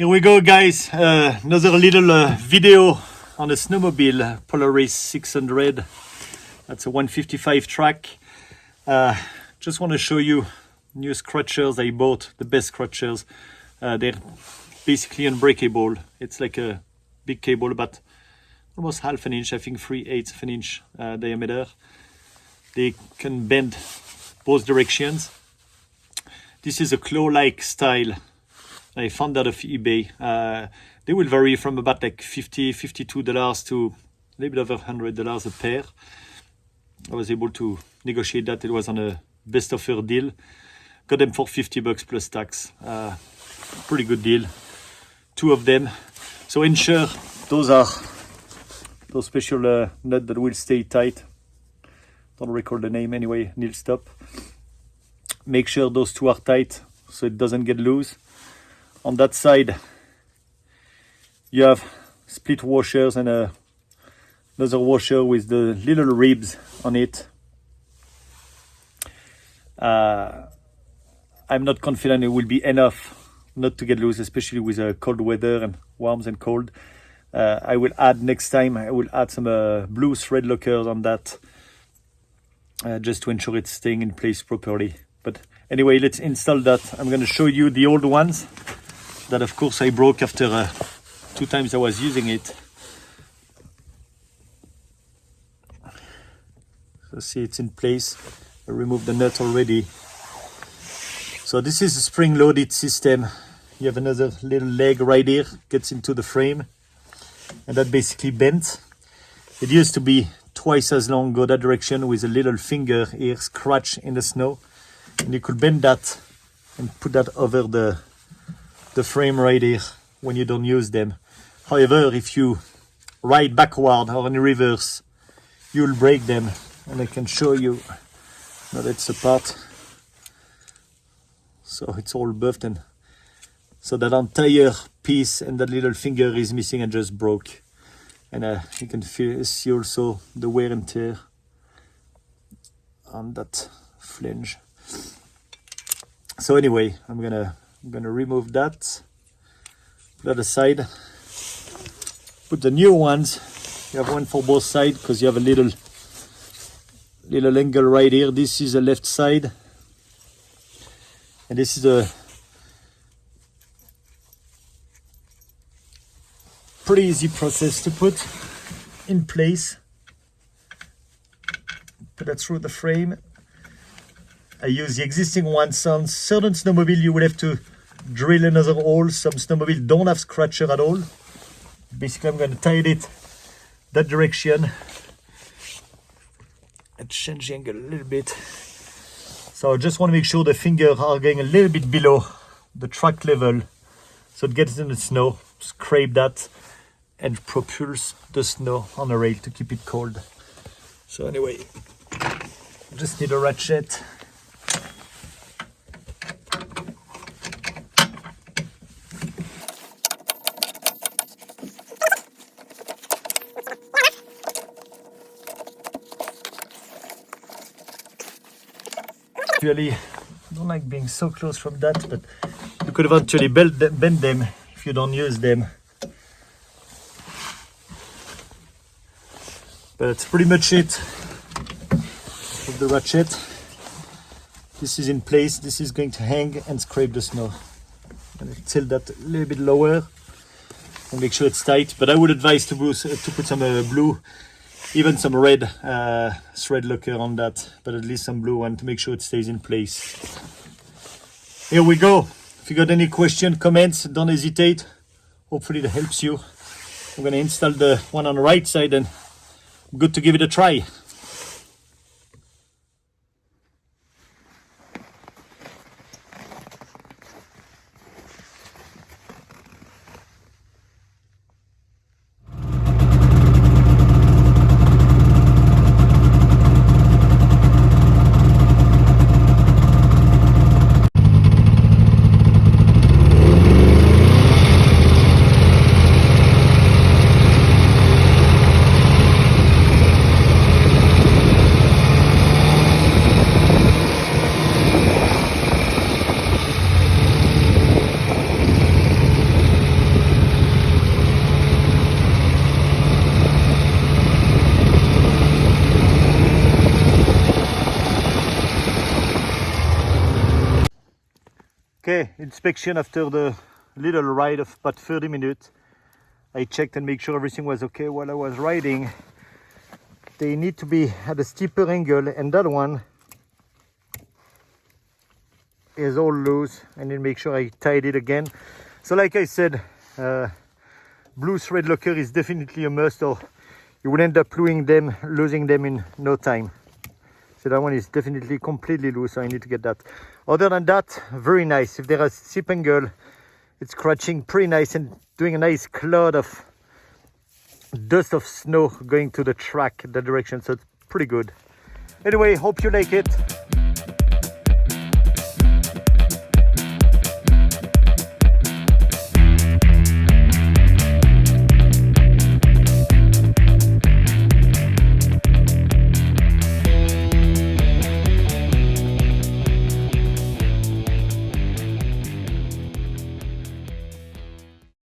Here we go, guys. Another little video on a snowmobile Polaris 600. That's a 155 track. Just want to show you new scratchers I bought, the best scratchers. They're basically unbreakable. It's like a big cable, about almost half an inch, I think 3/8 of an inch diameter. They can bend both directions. This is a claw-like style. I found that off eBay. They will vary from about like $50, $52 to a little bit over $100 a pair. I was able to negotiate that. It was on a best offer deal. Got them for $50 plus tax. Pretty good deal. 2 of them. So ensure those are those special nut that will stay tight. Don't record the name anyway. Nil stop. Make sure those 2 are tight so it doesn't get loose. On that side, you have split washers and another washer with the little ribs on it. I'm not confident it will be enough not to get loose, especially with cold weather and warms and cold. I will add next time, I will add some blue thread lockers on that just to ensure it's staying in place properly. But anyway, let's install that. I'm going to show you the old ones that of course I broke after 2 times I was using it. So see, it's in place. I removed the nut already. So this is a spring-loaded system. You have another little leg right here, gets into the frame, and that basically bent. It used to be twice as long, go that direction with a little finger here, scratch in the snow, and you could bend that and put that over the frame right here when you don't use them. However, if you ride backward or in reverse, you'll break them, and I can show you. Now that's apart. So it's all buffed, and so that entire piece and that little finger is missing and just broke. And you can see also the wear and tear on that flange. So anyway, I'm gonna remove that, put that aside, put the new ones. You have one for both sides because you have a little angle right here. This is the left side, and this is a pretty easy process to put in place. Put that through the frame. I use the existing ones. On certain snowmobile you will have to drill another hole. Some snowmobile don't have scratcher at all. Basically I'm going to tighten it that direction and change the angle a little bit. So I just want to make sure the fingers are going a little bit below the track level so it gets in the snow, scrape that, and propulse the snow on the rail to keep it cold. So anyway, just need a ratchet. Really don't like being so close from that, but you could eventually bend them if you don't use them. But that's pretty much it with the ratchet. This is in place. This is going to hang and scrape the snow. I'm going to tilt that a little bit lower and make sure it's tight. But I would advise to put some blue, even some red thread locker on that, but at least some blue one to make sure it stays in place. Here we go. If you got any question, comments, don't hesitate. Hopefully that helps you. I'm going to install the one on the right side and I'm good to give it a try. inspection after the little ride of about 30 minutes. I checked and make sure everything was okay while I was riding. They need to be at a steeper angle, and that one is all loose. I need to make sure I tied it again. So like I said, blue thread locker is definitely a must, or you would end up losing them in no time. So that one is definitely completely loose, so I need to get that. Other than that, very nice. If there is steep angle, it's scratching pretty nice and doing a nice cloud of dust of snow going to the track that direction, so it's pretty good. Anyway, hope you like it.